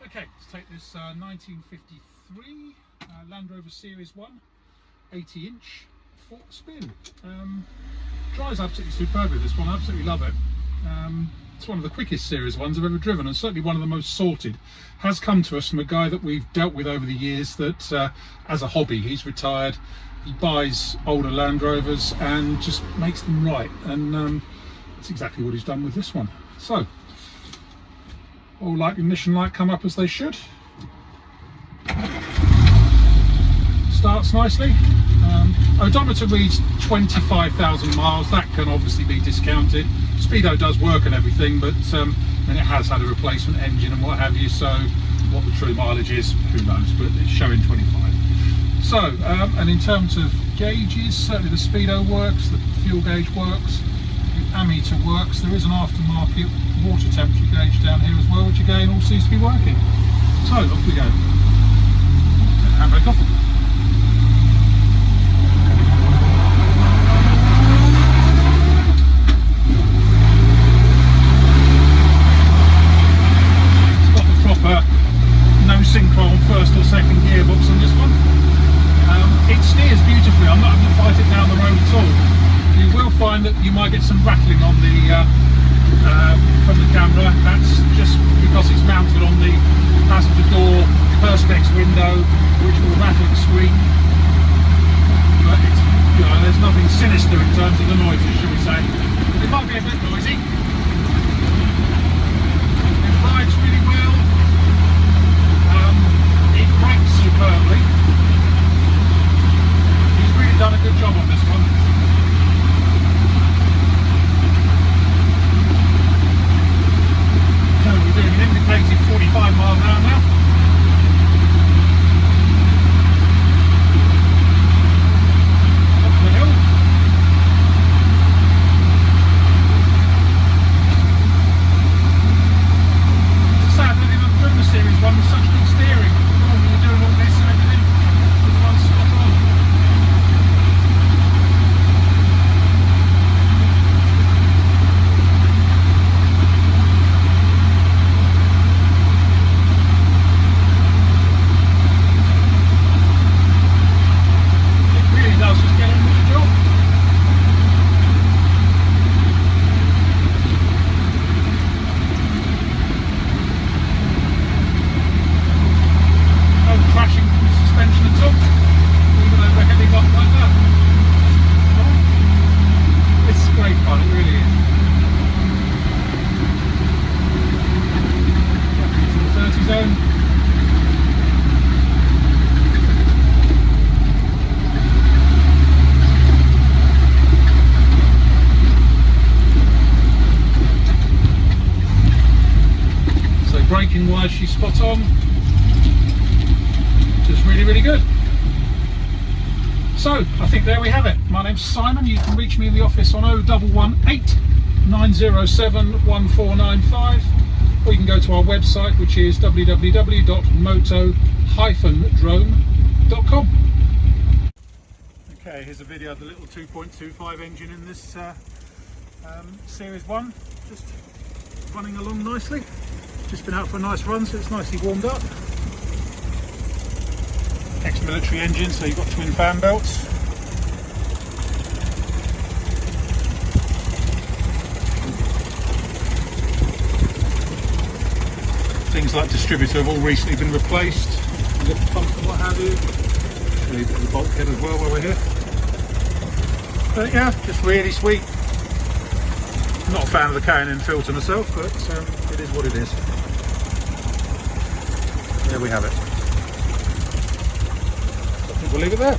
Okay, let's take this 1953 Land Rover Series 1 80-inch fork spin. Drives absolutely superbly, this one. I absolutely love it. It's one of the quickest Series 1s I've ever driven, and certainly one of the most sorted. Has come to us from a guy that we've dealt with over the years that as a hobby, he's retired, he buys older Land Rovers and just makes them right, and that's exactly what he's done with this one. So all light ignition light come up as they should. Starts nicely. Odometer reads 25,000 miles. That can obviously be discounted. Speedo does work and everything, but and it has had a replacement engine and what have you, so what the true mileage is, who knows, but it's showing 25. So, and in terms of gauges, certainly the Speedo works, the fuel gauge works, the ammeter works. There is an aftermarket water temperature gauge down here as well, which again all seems to be working. So off we go. Handbrake off. It's got the proper no synchro on first or second gearbox on this one. It steers beautifully. I'm not having to fight it down the road at all. You will find that you might get some rattling on the from the camera. That's just because it's mounted on the passenger door perspex window, which will rattle and squeak. But it's, you know, there's nothing sinister in terms of the noises, shall we say. It might be a bit noisy. It rides really well. It brakes superbly. He's really done a good job on this one. We're doing an indicated 45 miles an hour now. Up the hill. It's a sad that I've driven the Series 1 with such good steering. Normally you're doing all this and everything. This one's spot on. Braking wise, she's spot on. Just really good. So I think there we have it. My name's Simon. You can reach me in the office on 0118 907 1495, or you can go to our website, which is www.moto-drone.com. Okay, here's a video of the little 2.25 engine in this Series 1, just running along nicely. Just been out for a nice run, so it's nicely warmed up. Ex-military engine, so you've got twin fan belts. Things like distributor have all recently been replaced. Lift pump and what have you. Show you a bit of the bulkhead as well while we're here. But yeah, just really sweet. I'm not a fan of the K&N filter myself, but it is what it is. There we have it. I think we'll leave it there.